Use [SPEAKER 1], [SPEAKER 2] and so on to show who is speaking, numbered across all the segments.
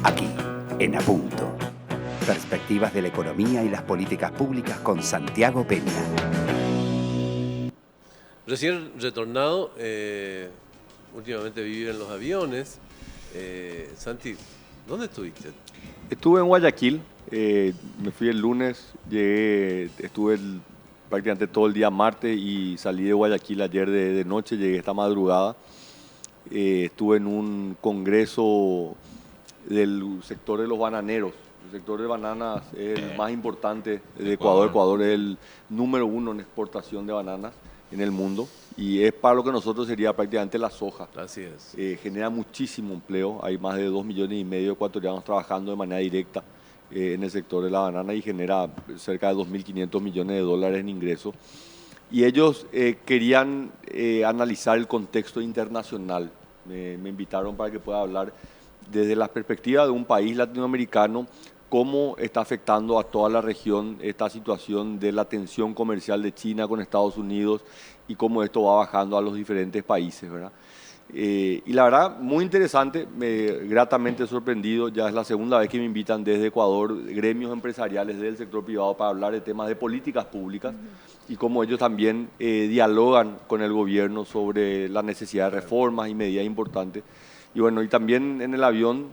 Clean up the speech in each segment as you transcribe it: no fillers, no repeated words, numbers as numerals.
[SPEAKER 1] aquí, en A Punto. Perspectivas de la economía y las políticas públicas con Santiago Peña.
[SPEAKER 2] Recién retornado, últimamente vivir en los aviones. Santi, ¿dónde estuviste?
[SPEAKER 3] Estuve en Guayaquil, me fui el lunes, estuve prácticamente todo el día martes y salí de Guayaquil ayer de noche, llegué esta madrugada. Estuve en un congreso del sector de los bananeros. El sector de bananas es el más importante de Ecuador. Ecuador es el número 1 en exportación de bananas en el mundo y es para lo que nosotros sería prácticamente la soja.
[SPEAKER 2] Así es.
[SPEAKER 3] Genera muchísimo empleo, hay más de 2,5 millones de ecuatorianos trabajando de manera directa en el sector de la banana y genera cerca de 2.500 millones de dólares en ingresos. Y ellos querían analizar el contexto internacional. Me invitaron para que pueda hablar desde la perspectiva de un país latinoamericano, cómo está afectando a toda la región esta situación de la tensión comercial de China con Estados Unidos y cómo esto va bajando a los diferentes países, ¿verdad? Y la verdad, muy interesante, gratamente sorprendido. Ya es la segunda vez que me invitan desde Ecuador gremios empresariales del sector privado para hablar de temas de políticas públicas y cómo ellos también dialogan con el gobierno sobre la necesidad de reformas y medidas importantes. Y bueno, y también en el avión,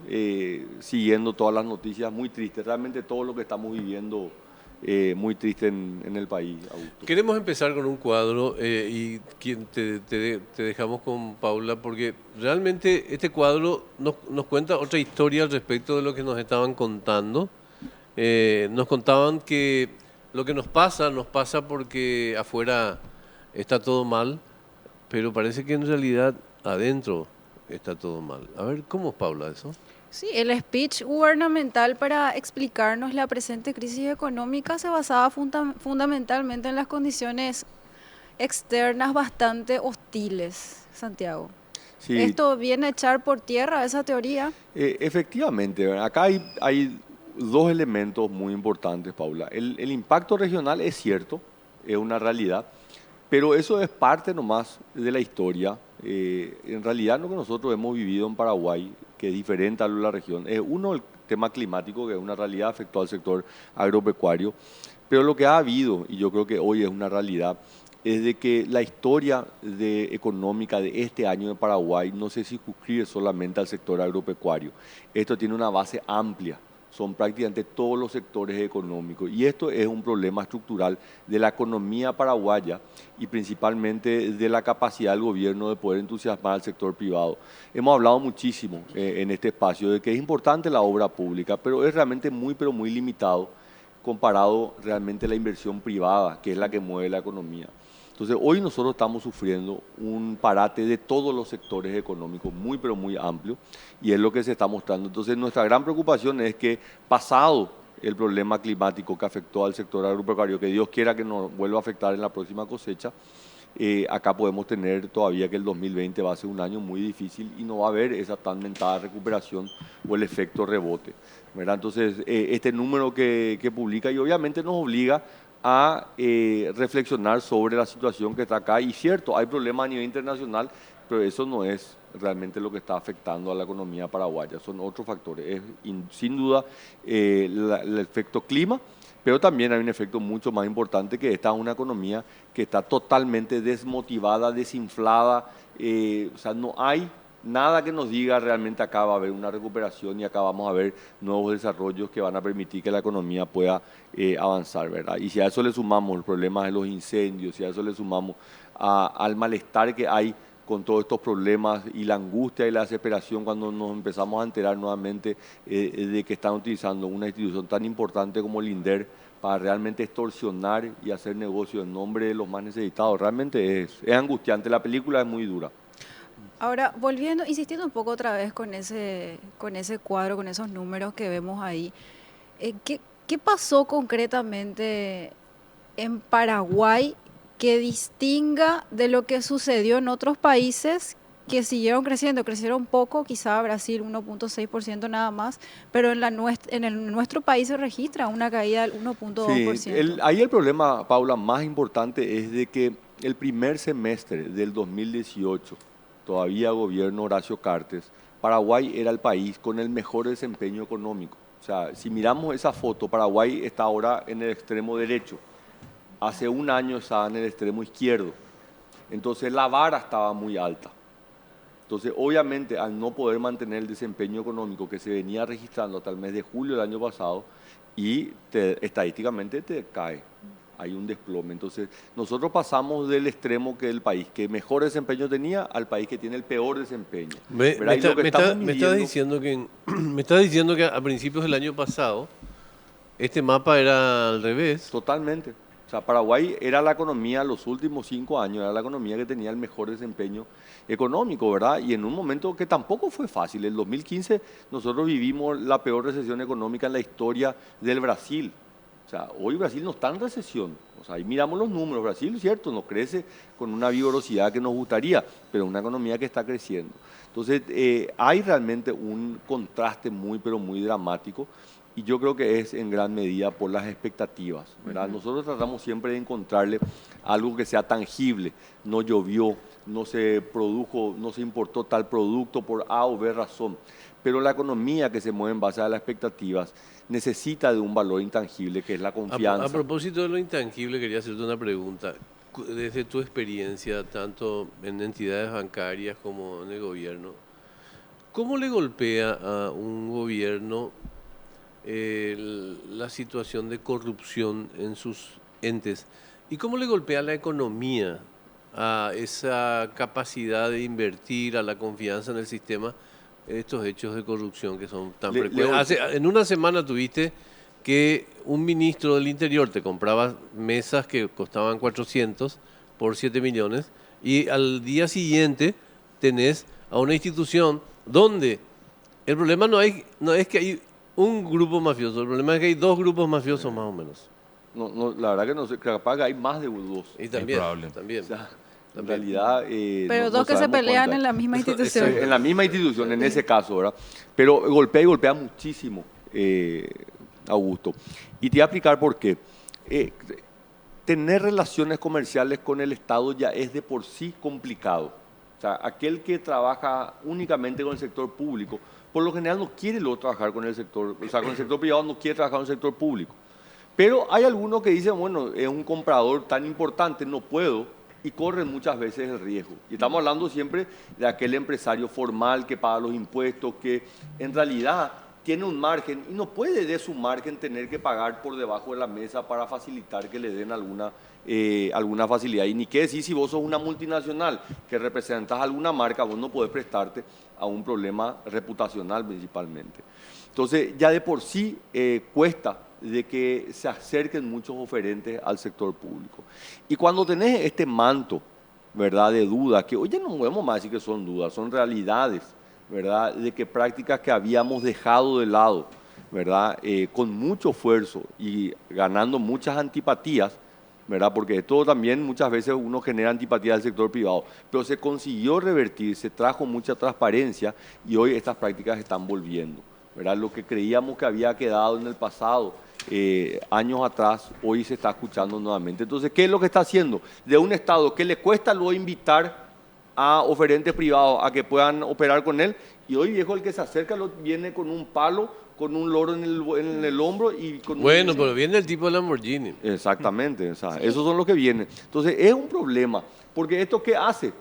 [SPEAKER 3] siguiendo todas las noticias, muy tristes. Realmente todo lo que estamos viviendo, muy triste en el país, Augusto.
[SPEAKER 2] Queremos empezar con un cuadro y te dejamos con Paula porque realmente este cuadro nos cuenta otra historia al respecto de lo que nos estaban contando. Nos contaban que lo que nos pasa porque afuera está todo mal, pero parece que en realidad adentro está todo mal. A ver, ¿cómo es, Paula, eso?
[SPEAKER 4] Sí, el speech gubernamental para explicarnos la presente crisis económica se basaba fundamentalmente en las condiciones externas bastante hostiles, Santiago.
[SPEAKER 3] Sí.
[SPEAKER 4] ¿Esto viene a echar por tierra esa teoría?
[SPEAKER 3] Efectivamente, ¿verdad? Acá hay dos elementos muy importantes, Paula. El impacto regional es cierto, es una realidad, pero eso es parte nomás de la historia. En realidad lo que nosotros hemos vivido en Paraguay, que es diferente a lo de la región, es uno, el tema climático, que es una realidad, afectó al sector agropecuario, pero lo que ha habido, y yo creo que hoy es una realidad, es de que la historia económica de este año de Paraguay no se circunscribe solamente al sector agropecuario. Esto tiene una base amplia, son prácticamente todos los sectores económicos. Y esto es un problema estructural de la economía paraguaya y principalmente de la capacidad del gobierno de poder entusiasmar al sector privado. Hemos hablado muchísimo en este espacio de que es importante la obra pública, pero es realmente pero muy limitado comparado realmente a la inversión privada, que es la que mueve la economía. Entonces, hoy nosotros estamos sufriendo un parate de todos los sectores económicos pero muy amplio, y es lo que se está mostrando. Entonces, nuestra gran preocupación es que, pasado el problema climático que afectó al sector agropecuario, que Dios quiera que nos vuelva a afectar en la próxima cosecha, acá podemos tener todavía que el 2020 va a ser un año muy difícil y no va a haber esa tan mentada recuperación o el efecto rebote, ¿verdad? Entonces, este número que publica y obviamente nos obliga a reflexionar sobre la situación que está acá. Y cierto, hay problemas a nivel internacional, pero eso no es realmente lo que está afectando a la economía paraguaya, son otros factores. Es sin duda el efecto clima, pero también hay un efecto mucho más importante, que esta es una economía que está totalmente desmotivada, desinflada, o sea, no hay nada que nos diga realmente acá va a haber una recuperación y acá vamos a ver nuevos desarrollos que van a permitir que la economía pueda avanzar, ¿verdad? Y si a eso le sumamos los problemas de los incendios, si a eso le sumamos al malestar que hay con todos estos problemas y la angustia y la desesperación cuando nos empezamos a enterar nuevamente de que están utilizando una institución tan importante como el INDER para realmente extorsionar y hacer negocio en nombre de los más necesitados, realmente es angustiante. La película es muy dura.
[SPEAKER 4] Ahora, volviendo, insistiendo un poco otra vez con ese cuadro, con esos números que vemos ahí, ¿qué pasó concretamente en Paraguay que distinga de lo que sucedió en otros países que siguieron creciendo? Crecieron poco, quizá Brasil 1.6% nada más, pero en nuestro país se registra una caída del 1.2%.
[SPEAKER 3] Sí, ahí el problema, Paula, más importante es de que el primer semestre del 2018, todavía gobierno Horacio Cartes, Paraguay era el país con el mejor desempeño económico. O sea, si miramos esa foto, Paraguay está ahora en el extremo derecho. Hace un año estaba en el extremo izquierdo. Entonces la vara estaba muy alta. Entonces, obviamente, al no poder mantener el desempeño económico que se venía registrando hasta el mes de julio del año pasado, estadísticamente te cae, hay un desplome. Entonces, nosotros pasamos del extremo que el país que mejor desempeño tenía al país que tiene el peor desempeño.
[SPEAKER 2] Me
[SPEAKER 3] ¿Verdad? Y lo que estamos
[SPEAKER 2] me estás
[SPEAKER 3] midiendo-
[SPEAKER 2] diciendo que me estás diciendo que a principios del año pasado este mapa era al revés.
[SPEAKER 3] Totalmente. O sea, Paraguay era la economía, los últimos 5 años, era la economía que tenía el mejor desempeño económico, ¿verdad? Y en un momento que tampoco fue fácil. En 2015 nosotros vivimos la peor recesión económica en la historia del Brasil. O sea, hoy Brasil no está en recesión. O sea, ahí miramos los números. Brasil, cierto, no crece con una vigorosidad que nos gustaría, pero una economía que está creciendo. Entonces, hay realmente un contraste muy, pero muy dramático. Y yo creo que es en gran medida por las expectativas, ¿verdad? Nosotros tratamos siempre de encontrarle algo que sea tangible. No llovió, no se produjo, no se importó tal producto por A o B razón. Pero la economía que se mueve en base a las expectativas necesita de un valor intangible que es la
[SPEAKER 2] A
[SPEAKER 3] confianza.
[SPEAKER 2] propósito de lo intangible, quería hacerte una pregunta. Desde tu experiencia, tanto en entidades bancarias como en el gobierno, ¿cómo le golpea a un gobierno la situación de corrupción en sus entes? ¿Y cómo le golpea a la economía, a esa capacidad de invertir, a la confianza en el sistema, estos hechos de corrupción que son tan frecuentes? En una semana tuviste que un ministro del Interior te compraba mesas que costaban 400 por 7 millones y al día siguiente tenés a una institución donde el problema no es que hay un grupo mafioso, el problema es que hay dos grupos mafiosos más o menos.
[SPEAKER 3] No, la verdad que no sé, capaz que hay más de dos.
[SPEAKER 2] Y también,
[SPEAKER 5] probable.
[SPEAKER 2] también.
[SPEAKER 3] O sea, en
[SPEAKER 2] También.
[SPEAKER 3] realidad...
[SPEAKER 4] Pero
[SPEAKER 3] no
[SPEAKER 4] dos que se
[SPEAKER 3] sabemos
[SPEAKER 4] pelean
[SPEAKER 3] cuántas.
[SPEAKER 4] en la misma institución.
[SPEAKER 3] En la misma institución, en ese caso, ¿verdad? Pero golpea y golpea muchísimo, Augusto. Y te voy a explicar por qué. Tener relaciones comerciales con el Estado ya es de por sí complicado. O sea, aquel que trabaja únicamente con el sector público, por lo general no quiere luego trabajar con el sector, o sea, con el sector privado no quiere trabajar con el sector público. Pero hay algunos que dicen, bueno, es un comprador tan importante, no puedo, y corren muchas veces el riesgo. Y estamos hablando siempre de aquel empresario formal que paga los impuestos, que en realidad tiene un margen y no puede de su margen tener que pagar por debajo de la mesa para facilitar que le den alguna facilidad. Y ni qué decir si vos sos una multinacional que representas alguna marca, vos no podés prestarte a un problema reputacional principalmente. Entonces ya de por sí cuesta de que se acerquen muchos oferentes al sector público. Y cuando tenés este manto, ¿verdad?, de dudas, que hoy ya no podemos más decir que son dudas, son realidades, ¿verdad?, de que prácticas que habíamos dejado de lado, ¿verdad?, con mucho esfuerzo y ganando muchas antipatías, ¿verdad?, porque esto también muchas veces uno genera antipatía del sector privado, pero se consiguió revertir, se trajo mucha transparencia y hoy estas prácticas están volviendo, ¿verdad? Lo que creíamos que había quedado en el pasado, años atrás, hoy se está escuchando nuevamente. Entonces, ¿qué es lo que está haciendo? De un Estado que le cuesta luego invitar a oferentes privados a que puedan operar con él, y hoy viejo el que se acerca viene con un palo, con un loro en el hombro y con
[SPEAKER 2] Bueno, pero viene el tipo de Lamborghini.
[SPEAKER 3] Exactamente, o sea, esos son los que vienen. Entonces, es un problema, porque ¿esto qué hace?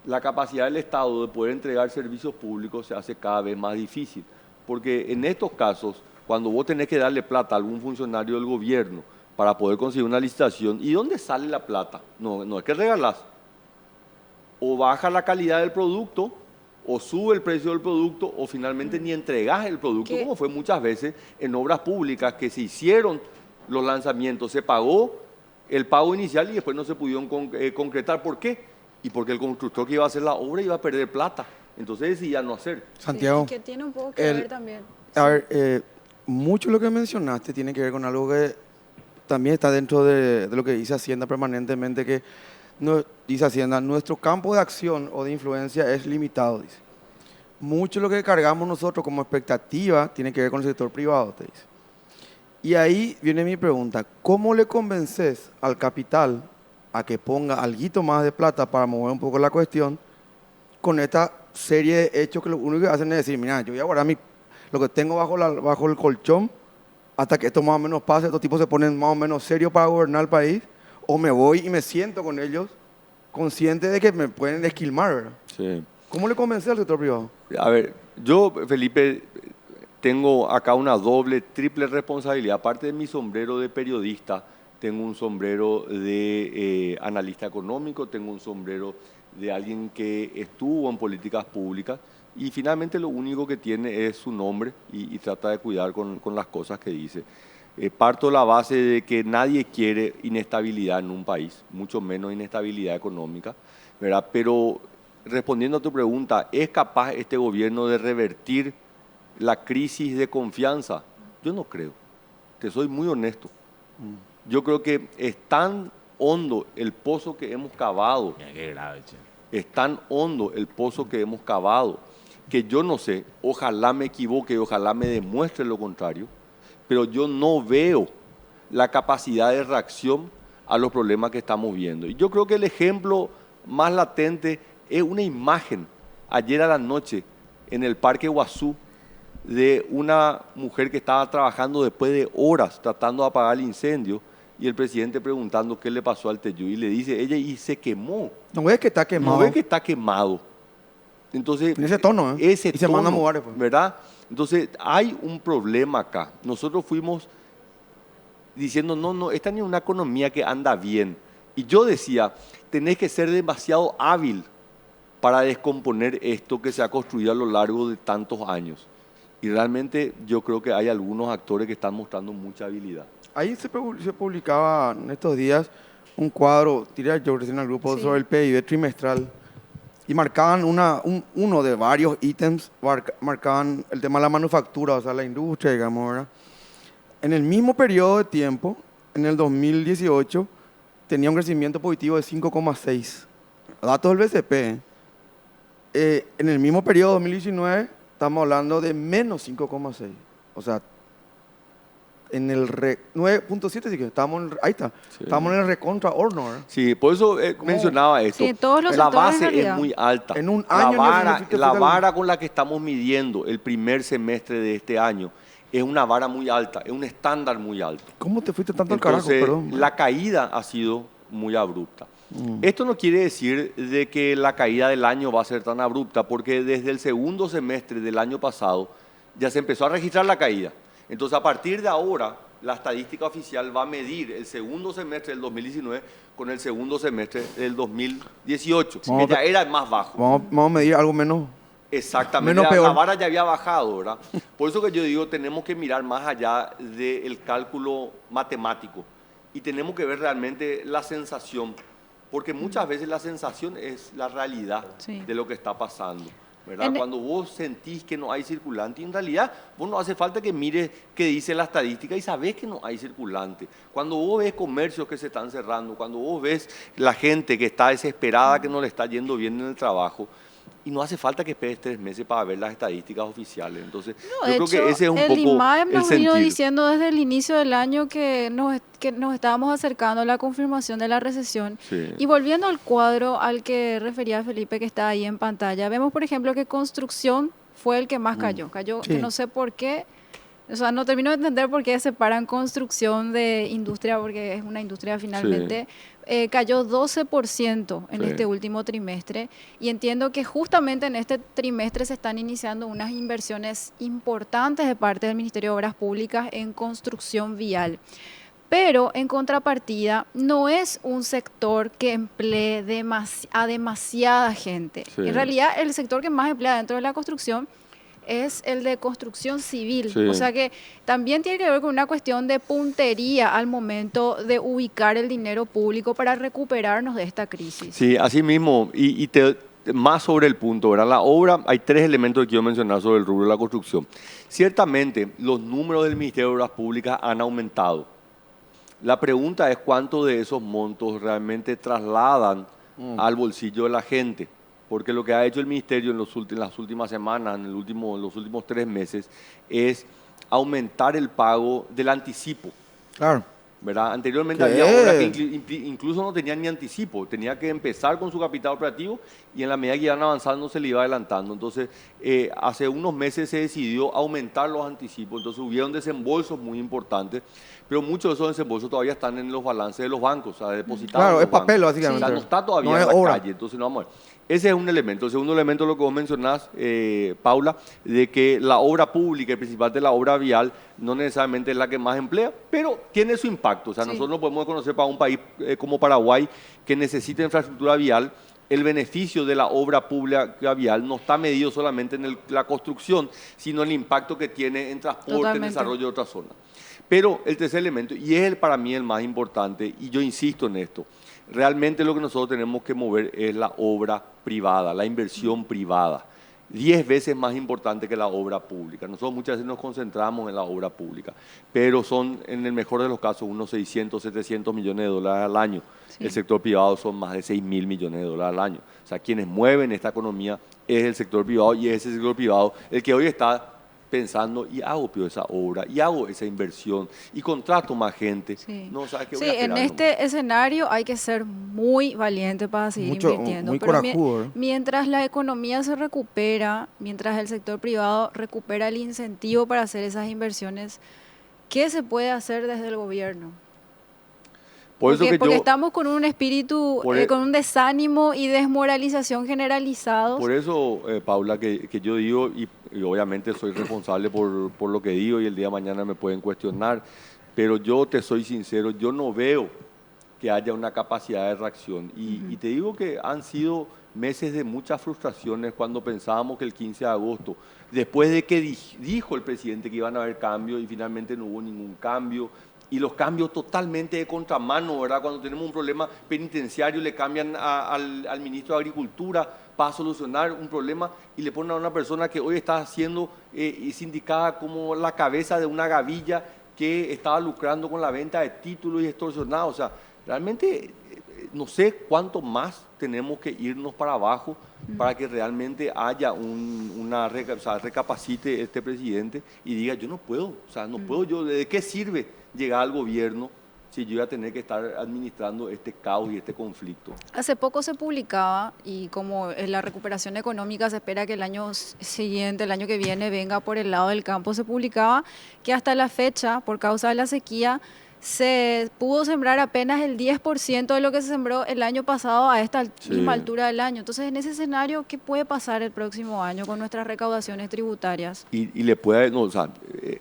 [SPEAKER 3] La capacidad del Estado de poder entregar servicios públicos se hace cada vez más difícil, porque en estos casos, cuando vos tenés que darle plata a algún funcionario del gobierno para poder conseguir una licitación, ¿y dónde sale la plata? No es que regalás. O baja la calidad del producto, o sube el precio del producto, o finalmente ni entregás el producto, como fue muchas veces en obras públicas que se hicieron los lanzamientos, se pagó el pago inicial y después no se pudieron concretar. ¿Por qué? Y porque el constructor que iba a hacer la obra iba a perder plata. Entonces decidía no hacer.
[SPEAKER 6] Santiago,
[SPEAKER 4] Que tiene un poco que ver también.
[SPEAKER 6] a ver, mucho de lo que mencionaste tiene que ver con algo que también está dentro de lo que dice Hacienda permanentemente, que no, dice Hacienda, nuestro campo de acción o de influencia es limitado, dice. Mucho de lo que cargamos nosotros como expectativa tiene que ver con el sector privado, te dice. Y ahí viene mi pregunta, ¿cómo le convences al capital a que ponga alguito más de plata para mover un poco la cuestión con esta serie de hechos que lo único que hacen es decir, mira, yo voy a guardar lo que tengo bajo el colchón hasta que esto más o menos pase, estos tipos se ponen más o menos serios para gobernar el país, o me voy y me siento con ellos consciente de que me pueden esquilmar, ¿verdad?
[SPEAKER 3] Sí.
[SPEAKER 6] ¿Cómo le convence al sector privado?
[SPEAKER 3] A ver, yo, Felipe, tengo acá una doble, triple responsabilidad. Aparte de mi sombrero de periodista, tengo un sombrero de analista económico, tengo un sombrero de alguien que estuvo en políticas públicas y finalmente lo único que tiene es su nombre y trata de cuidar con las cosas que dice. Parto de la base de que nadie quiere inestabilidad en un país, mucho menos inestabilidad económica, ¿verdad? Pero respondiendo a tu pregunta, ¿es capaz este gobierno de revertir la crisis de confianza? Yo no creo, te soy muy honesto. Yo creo que es tan hondo el pozo que hemos cavado,
[SPEAKER 5] Mira qué grave, che.
[SPEAKER 3] es tan hondo el pozo que hemos cavado, que yo no sé, ojalá me equivoque y ojalá me demuestre lo contrario, pero yo no veo la capacidad de reacción a los problemas que estamos viendo. Y yo creo que el ejemplo más latente es una imagen ayer a la noche en el Parque Guazú de una mujer que estaba trabajando después de horas tratando de apagar el incendio y el presidente preguntando qué le pasó al Teyú y le dice ella y se quemó.
[SPEAKER 6] No ves que está quemado.
[SPEAKER 3] No ve que está quemado. Entonces,
[SPEAKER 6] En ese tono, ¿eh?
[SPEAKER 3] ese
[SPEAKER 6] Y se manda a
[SPEAKER 3] tono,
[SPEAKER 6] mover después.
[SPEAKER 3] ¿verdad? Entonces, hay un problema acá. Nosotros fuimos diciendo, no, esta ni es una economía que anda bien. Y yo decía, tenés que ser demasiado hábil para descomponer esto que se ha construido a lo largo de tantos años. Y realmente yo creo que hay algunos actores que están mostrando mucha habilidad.
[SPEAKER 6] Ahí se publicaba en estos días un cuadro, tiré yo recién al grupo,
[SPEAKER 4] Sí.
[SPEAKER 6] sobre el PIB trimestral. Y marcaban uno de varios ítems, marcaban el tema de la manufactura, o sea, la industria, digamos, ¿verdad? En el mismo periodo de tiempo, en el 2018, tenía un crecimiento positivo de 5,6. Datos del BCP. En el mismo periodo, 2019, estamos hablando de menos 5,6. O sea, en el 9,7, sí que estamos, ahí está.
[SPEAKER 3] Sí.
[SPEAKER 6] Estamos en el recontra horno, ¿verdad?
[SPEAKER 3] Sí, por eso mencionaba esto.
[SPEAKER 4] Sí, en todos los
[SPEAKER 3] La
[SPEAKER 4] sectores, en
[SPEAKER 3] base es
[SPEAKER 4] realidad.
[SPEAKER 3] muy alta.
[SPEAKER 6] En un año
[SPEAKER 3] la vara con la que estamos midiendo el primer semestre de este año es una vara muy alta, es un estándar muy alto.
[SPEAKER 6] ¿Cómo te fuiste tanto al carajo?
[SPEAKER 3] Entonces,
[SPEAKER 6] Perdón.
[SPEAKER 3] la caída ha sido muy abrupta. Esto no quiere decir de que la caída del año va a ser tan abrupta, porque desde el segundo semestre del año pasado ya se empezó a registrar la caída. Entonces, a partir de ahora, la estadística oficial va a medir el segundo semestre del 2019 con el segundo semestre del 2018,
[SPEAKER 6] Vamos
[SPEAKER 3] que
[SPEAKER 6] a-
[SPEAKER 3] ya era más bajo.
[SPEAKER 6] Vamos a medir algo menos.
[SPEAKER 3] Exactamente,
[SPEAKER 6] Menos
[SPEAKER 3] la
[SPEAKER 6] peor.
[SPEAKER 3] vara ya había bajado, ¿verdad? Por eso que yo digo, tenemos que mirar más allá del cálculo matemático y tenemos que ver realmente la sensación, porque muchas veces la sensación es la realidad
[SPEAKER 4] Sí.
[SPEAKER 3] de lo que está pasando, ¿verdad?
[SPEAKER 4] En-
[SPEAKER 3] Cuando vos sentís que no hay circulante, en realidad vos no hace falta que mires qué dice la estadística y sabés que no hay circulante. Cuando vos ves comercios que se están cerrando, cuando vos ves la gente que está desesperada, que no le está yendo bien en el trabajo, y no hace falta que esperes 3 meses para ver las estadísticas oficiales. Entonces,
[SPEAKER 4] No,
[SPEAKER 3] yo
[SPEAKER 4] de
[SPEAKER 3] creo
[SPEAKER 4] hecho,
[SPEAKER 3] que ese es un
[SPEAKER 4] el
[SPEAKER 3] poco
[SPEAKER 4] INMAE
[SPEAKER 3] el
[SPEAKER 4] nos vino
[SPEAKER 3] sentir.
[SPEAKER 4] diciendo desde el inicio del año que nos estábamos acercando a la confirmación de la recesión.
[SPEAKER 3] Sí.
[SPEAKER 4] Y volviendo al cuadro al que refería Felipe, que está ahí en pantalla, vemos, por ejemplo, que construcción fue el que más cayó. Cayó,
[SPEAKER 6] Sí.
[SPEAKER 4] que no sé por qué, o sea, no termino de entender por qué separan construcción de industria, porque es una industria finalmente. Cayó 12% en
[SPEAKER 3] Sí.
[SPEAKER 4] este último trimestre y entiendo que justamente en este trimestre se están iniciando unas inversiones importantes de parte del Ministerio de Obras Públicas en construcción vial. Pero en contrapartida, no es un sector que emplee a demasiada gente.
[SPEAKER 3] Sí.
[SPEAKER 4] En realidad, el sector que más emplea dentro de la construcción es el de construcción civil.
[SPEAKER 3] Sí.
[SPEAKER 4] O sea que también tiene que ver con una cuestión de puntería al momento de ubicar el dinero público para recuperarnos de esta crisis.
[SPEAKER 3] Sí, así mismo. Más sobre el punto, ¿verdad? La obra, hay 3 elementos que quiero mencionar sobre el rubro de la construcción. Ciertamente, los números del Ministerio de Obras Públicas han aumentado. La pregunta es cuánto de esos montos realmente trasladan al bolsillo de la gente. Porque lo que ha hecho el Ministerio en las últimas semanas, en los últimos 3 meses, es aumentar el pago del anticipo.
[SPEAKER 6] Claro.
[SPEAKER 3] ¿verdad? Anteriormente
[SPEAKER 6] ¿Qué?
[SPEAKER 3] había obras que incluso no tenían ni anticipo, tenía que empezar con su capital operativo y en la medida que iban avanzando se le iba adelantando. Entonces, hace unos meses se decidió aumentar los anticipos, entonces hubieron desembolsos muy importantes, pero muchos de esos desembolsos todavía están en los balances de los bancos, o sea, depositados
[SPEAKER 6] Claro,
[SPEAKER 3] en
[SPEAKER 6] es
[SPEAKER 3] los
[SPEAKER 6] papel,
[SPEAKER 3] bancos.
[SPEAKER 6] básicamente.
[SPEAKER 3] O sea, no está todavía
[SPEAKER 6] No
[SPEAKER 3] en
[SPEAKER 6] es
[SPEAKER 3] la
[SPEAKER 6] obra.
[SPEAKER 3] calle, entonces no vamos a ver. Ese es un elemento. El segundo elemento, lo que vos mencionás, Paula, de que la obra pública, y principalmente la obra vial, no necesariamente es la que más emplea, pero tiene su impacto. O sea,
[SPEAKER 4] Sí.
[SPEAKER 3] nosotros no podemos conocer para un país como Paraguay que necesita infraestructura vial. El beneficio de la obra pública vial no está medido solamente en la construcción, sino en el impacto que tiene en transporte, en
[SPEAKER 4] Totalmente.
[SPEAKER 3] desarrollo de otras zonas. Pero el tercer elemento, y es para mí el más importante, y yo insisto en esto, realmente lo que nosotros tenemos que mover es la obra privada, la inversión privada. 10 veces más importante que la obra pública. Nosotros muchas veces nos concentramos en la obra pública, pero son, en el mejor de los casos, unos 600, 700 millones de dólares al año.
[SPEAKER 4] Sí.
[SPEAKER 3] El sector privado son más de 6.000 millones de dólares al año. O sea, quienes mueven esta economía es el sector privado y es el sector privado el que hoy está pensando y hago esa obra y hago esa inversión y contrato más gente.
[SPEAKER 4] Sí.
[SPEAKER 3] No, ¿sabes qué?
[SPEAKER 4] Sí,
[SPEAKER 3] Voy a
[SPEAKER 4] en
[SPEAKER 3] esperar
[SPEAKER 4] este
[SPEAKER 3] nomás.
[SPEAKER 4] escenario hay que ser muy valiente para seguir
[SPEAKER 6] Mucho,
[SPEAKER 4] invirtiendo.
[SPEAKER 6] muy
[SPEAKER 4] Pero
[SPEAKER 6] corajudo, ¿eh?
[SPEAKER 4] mientras la economía se recupera, mientras el sector privado recupera el incentivo para hacer esas inversiones, ¿qué se puede hacer desde el gobierno?
[SPEAKER 3] Por eso que
[SPEAKER 4] Porque
[SPEAKER 3] yo,
[SPEAKER 4] estamos con un espíritu,
[SPEAKER 3] Por e-
[SPEAKER 4] con un desánimo y desmoralización generalizados.
[SPEAKER 3] por eso Paula, que yo digo, y obviamente soy responsable por lo que digo y el día de mañana me pueden cuestionar, pero yo te soy sincero, yo no veo que haya una capacidad de reacción. Y te digo que han sido meses de muchas frustraciones cuando pensábamos que el 15 de agosto, después de que dijo el presidente que iban a haber cambios y finalmente no hubo ningún cambio, y los cambios totalmente de contramano, ¿verdad? Cuando tenemos un problema penitenciario le cambian al ministro de Agricultura para solucionar un problema y le ponen a una persona que hoy está siendo sindicada como la cabeza de una gavilla que estaba lucrando con la venta de títulos y extorsionado. O sea, realmente no sé cuánto más tenemos que irnos para abajo para que realmente haya o sea, recapacite este presidente y diga, yo no puedo, o sea, no puedo yo, ¿de qué sirve llegar al gobierno si yo voy a tener que estar administrando este caos y este conflicto?
[SPEAKER 4] Hace poco se publicaba, y como en la recuperación económica se espera que el año siguiente, el año que viene, venga por el lado del campo, se publicaba que hasta la fecha, por causa de la sequía, se pudo sembrar apenas el 10% de lo que se sembró el año pasado a esta
[SPEAKER 3] Sí.
[SPEAKER 4] misma altura del año. Entonces, en ese escenario, ¿qué puede pasar el próximo año con nuestras recaudaciones tributarias?
[SPEAKER 3] Y le puede, no, o sea,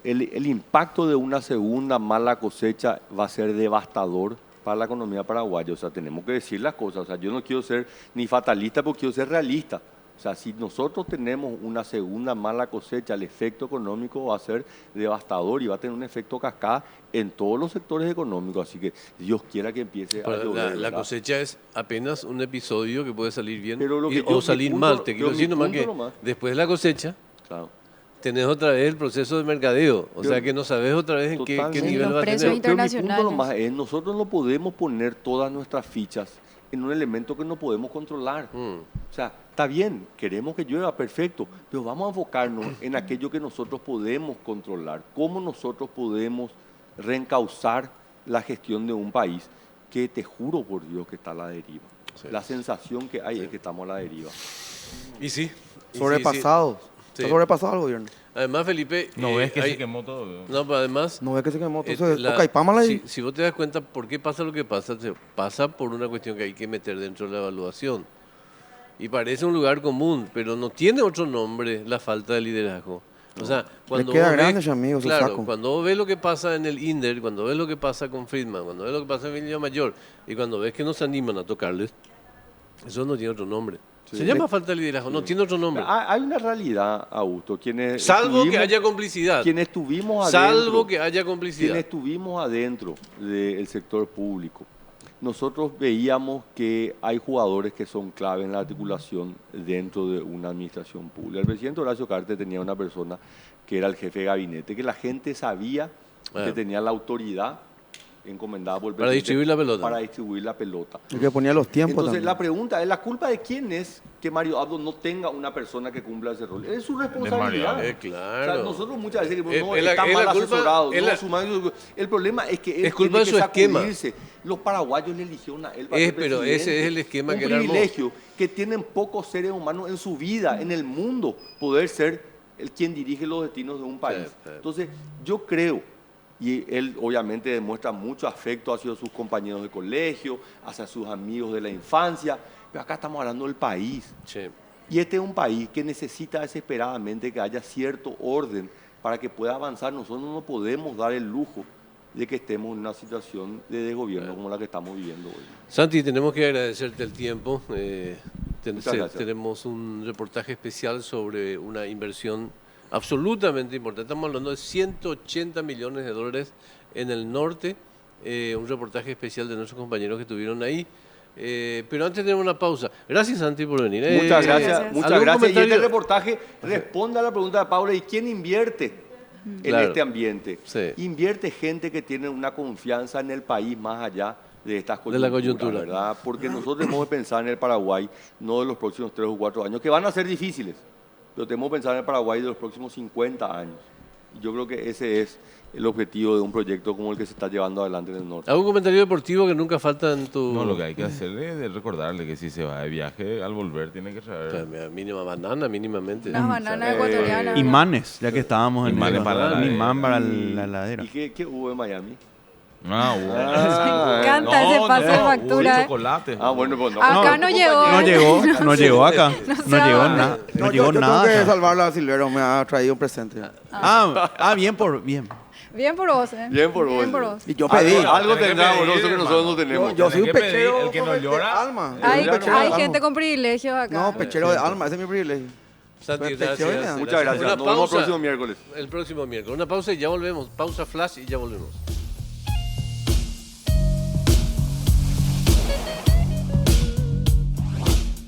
[SPEAKER 3] el impacto de una segunda mala cosecha va a ser devastador para la economía paraguaya. O sea, tenemos que decir las cosas. O sea, yo no quiero ser ni fatalista, porque quiero ser realista. O sea, si nosotros tenemos una segunda mala cosecha, el efecto económico va a ser devastador y va a tener un efecto cascada en todos los sectores económicos. Así que Dios quiera que empiece a
[SPEAKER 2] Pero
[SPEAKER 3] llover.
[SPEAKER 2] la
[SPEAKER 3] ¿verdad?
[SPEAKER 2] cosecha es apenas un episodio que puede salir bien
[SPEAKER 3] Pero lo que
[SPEAKER 2] o
[SPEAKER 3] yo-
[SPEAKER 2] salir
[SPEAKER 3] mi
[SPEAKER 2] mal.
[SPEAKER 3] punto-
[SPEAKER 2] Te
[SPEAKER 3] yo
[SPEAKER 2] quiero
[SPEAKER 3] mi
[SPEAKER 2] decir nomás
[SPEAKER 3] punto
[SPEAKER 2] que
[SPEAKER 3] nomás.
[SPEAKER 2] después de la cosecha
[SPEAKER 3] Claro.
[SPEAKER 2] tenés otra vez el proceso de mercadeo. O
[SPEAKER 3] Yo-
[SPEAKER 2] sea que no sabes otra vez en qué
[SPEAKER 3] Totalmente.
[SPEAKER 2] nivel
[SPEAKER 4] Los
[SPEAKER 2] va a
[SPEAKER 4] precios
[SPEAKER 2] tener.
[SPEAKER 3] Pero mi punto
[SPEAKER 4] internacionales.
[SPEAKER 3] nomás es, nosotros no podemos poner todas nuestras fichas en un elemento que no podemos controlar. O sea, está bien, queremos que llueva, perfecto, pero vamos a enfocarnos en aquello que nosotros podemos controlar, cómo nosotros podemos reencauzar la gestión de un país que te juro por Dios que está a la deriva.
[SPEAKER 2] Sí.
[SPEAKER 3] La sensación que hay es que estamos a la deriva.
[SPEAKER 2] Y sí. y
[SPEAKER 6] Sobrepasado.
[SPEAKER 2] Sí.
[SPEAKER 6] Está sobrepasado el gobierno.
[SPEAKER 2] Además, Felipe...
[SPEAKER 5] ¿No ves que
[SPEAKER 2] hay-
[SPEAKER 5] se quemó todo?
[SPEAKER 2] No, pero además...
[SPEAKER 6] No ve que se quemó.
[SPEAKER 2] Eh,
[SPEAKER 6] Entonces,
[SPEAKER 2] la-
[SPEAKER 6] ok, pámala ahí.
[SPEAKER 2] si vos te das cuenta por qué pasa lo que pasa, se pasa por una cuestión que hay que meter dentro de la evaluación. Y parece un lugar común, pero no tiene otro nombre la falta de liderazgo. O sea, cuando
[SPEAKER 6] queda
[SPEAKER 2] vos
[SPEAKER 6] grande
[SPEAKER 2] ves,
[SPEAKER 6] ese amigo, ese
[SPEAKER 2] claro,
[SPEAKER 6] saco.
[SPEAKER 2] cuando vos ves lo que pasa en el INDER, cuando ves lo que pasa con Friedman, cuando ves lo que pasa en Villa Mayor, y cuando ves que no se animan a tocarles, eso no tiene otro nombre. Se llama falta de liderazgo, no tiene otro nombre.
[SPEAKER 3] Hay una realidad, Augusto, quienes
[SPEAKER 2] Salvo que
[SPEAKER 3] estuvimos-
[SPEAKER 2] haya complicidad.
[SPEAKER 3] quienes estuvimos adentro,
[SPEAKER 2] Salvo que haya complicidad.
[SPEAKER 3] quienes estuvimos adentro del sector público, nosotros veíamos que hay jugadores que son clave en la articulación dentro de una administración pública. El presidente Horacio Cartes tenía una persona que era el jefe de gabinete, que la gente sabía que
[SPEAKER 2] Ah.
[SPEAKER 3] tenía la autoridad encomendada por el
[SPEAKER 2] Para
[SPEAKER 3] presidente
[SPEAKER 2] distribuir la pelota.
[SPEAKER 3] Para distribuir la pelota.
[SPEAKER 6] El que ponía los tiempos
[SPEAKER 3] Entonces,
[SPEAKER 6] también.
[SPEAKER 3] la pregunta es, ¿la culpa de quién es que Mario Abdo no tenga una persona que cumpla ese rol? Es su responsabilidad.
[SPEAKER 2] Abdo. Claro.
[SPEAKER 3] O sea, nosotros muchas veces decimos, no,
[SPEAKER 2] Es la-
[SPEAKER 3] está
[SPEAKER 2] es la
[SPEAKER 3] mal
[SPEAKER 2] culpa-
[SPEAKER 3] asesorado.
[SPEAKER 2] es
[SPEAKER 3] no,
[SPEAKER 2] la-
[SPEAKER 3] su mano- el problema es que él
[SPEAKER 2] Es culpa
[SPEAKER 3] tiene
[SPEAKER 2] de
[SPEAKER 3] que
[SPEAKER 2] su esquema.
[SPEAKER 3] sacudirse. Los paraguayos le eligieron a él para ser
[SPEAKER 2] Pero ese
[SPEAKER 3] presidente.
[SPEAKER 2] es el esquema
[SPEAKER 3] Un
[SPEAKER 2] que él armó.
[SPEAKER 3] privilegio que tienen pocos seres humanos en su vida, en el mundo, poder ser el quien dirige los destinos de un país.
[SPEAKER 2] sí.
[SPEAKER 3] Entonces, yo creo, y él obviamente demuestra mucho afecto hacia sus compañeros de colegio, hacia sus amigos de la infancia, pero acá estamos hablando del país.
[SPEAKER 2] Sí.
[SPEAKER 3] Y este es un país que necesita desesperadamente que haya cierto orden para que pueda avanzar. Nosotros no podemos dar el lujo de que estemos en una situación de desgobierno como la que estamos viviendo hoy.
[SPEAKER 2] Santi, tenemos que agradecerte el tiempo.
[SPEAKER 3] Muchas gracias.
[SPEAKER 2] Tenemos un reportaje especial sobre una inversión absolutamente importante. Estamos hablando de 180 millones de dólares en el norte. Un reportaje especial de nuestros compañeros que estuvieron ahí. Pero antes tenemos una pausa. Gracias, Santi, por venir.
[SPEAKER 3] Muchas gracias.
[SPEAKER 4] gracias.
[SPEAKER 3] Muchas
[SPEAKER 2] ¿Algún
[SPEAKER 3] gracias. Y
[SPEAKER 2] comentario?
[SPEAKER 3] este reportaje responde a la pregunta de Paula, ¿y quién invierte en
[SPEAKER 2] Claro.
[SPEAKER 3] este ambiente?
[SPEAKER 2] Sí.
[SPEAKER 3] Invierte gente que tiene una confianza en el país más allá de estas
[SPEAKER 2] De
[SPEAKER 3] coyunturas,
[SPEAKER 2] la coyuntura.
[SPEAKER 3] ¿verdad? Porque nosotros tenemos que pensar en el Paraguay, no de los próximos 3 o 4 años, que van a ser difíciles, pero tenemos que pensar en el Paraguay de los próximos 50 años. Y yo creo que ese es el objetivo de un proyecto como el que se está llevando adelante en el norte.
[SPEAKER 2] ¿Algún comentario deportivo que nunca falta en tu...?
[SPEAKER 5] No, lo que hay que hacerle es recordarle que si se va de viaje, al volver tiene que traer
[SPEAKER 2] Mínima banana, mínimamente.
[SPEAKER 4] Unas bananas ecuatorianas. ¿no?
[SPEAKER 7] Imanes, ya que estábamos en
[SPEAKER 5] Imanes
[SPEAKER 7] el-
[SPEAKER 5] para la
[SPEAKER 7] un
[SPEAKER 5] heladera.
[SPEAKER 7] imán para la heladera.
[SPEAKER 3] ¿Y qué hubo en Miami?
[SPEAKER 5] Ah, bueno.
[SPEAKER 4] Me encanta ese pase de factura.
[SPEAKER 5] Uy,
[SPEAKER 4] ¿eh?
[SPEAKER 5] chocolate.
[SPEAKER 3] Ah, bueno, pues no.
[SPEAKER 4] Acá no llegó.
[SPEAKER 7] No llegó, no llegó acá.
[SPEAKER 4] No
[SPEAKER 7] No
[SPEAKER 4] sé
[SPEAKER 7] llegó
[SPEAKER 4] a dónde.
[SPEAKER 7] nada. No
[SPEAKER 6] No,
[SPEAKER 7] llegó
[SPEAKER 6] yo
[SPEAKER 7] nada.
[SPEAKER 6] tengo que
[SPEAKER 7] acá.
[SPEAKER 6] salvarla a Silvero, me ha traído un presente.
[SPEAKER 7] Bien bien.
[SPEAKER 4] Bien por vos, ¿eh?
[SPEAKER 3] Bien por vos.
[SPEAKER 4] Bien por vos.
[SPEAKER 6] Y yo pedí.
[SPEAKER 3] Algo
[SPEAKER 5] Tenés que
[SPEAKER 3] tendrá,
[SPEAKER 5] pedir,
[SPEAKER 3] nosotros que nosotros no
[SPEAKER 5] hermano.
[SPEAKER 3] tenemos.
[SPEAKER 6] Yo soy un
[SPEAKER 5] Tenés que pedir,
[SPEAKER 6] pechero
[SPEAKER 5] el que no
[SPEAKER 6] de
[SPEAKER 5] llora.
[SPEAKER 6] alma.
[SPEAKER 4] Hay,
[SPEAKER 6] Yo soy un pechero de
[SPEAKER 4] hay
[SPEAKER 6] alma.
[SPEAKER 4] gente con privilegios acá.
[SPEAKER 6] No, pechero de alma, ese es mi privilegio.
[SPEAKER 2] Santi,
[SPEAKER 6] Pues,
[SPEAKER 2] gracias.
[SPEAKER 6] pecheo,
[SPEAKER 3] Muchas gracias.
[SPEAKER 2] Una
[SPEAKER 3] Nos vemos el
[SPEAKER 2] pausa.
[SPEAKER 3] próximo miércoles.
[SPEAKER 2] El próximo miércoles. Una pausa y ya volvemos. Pausa flash y ya volvemos.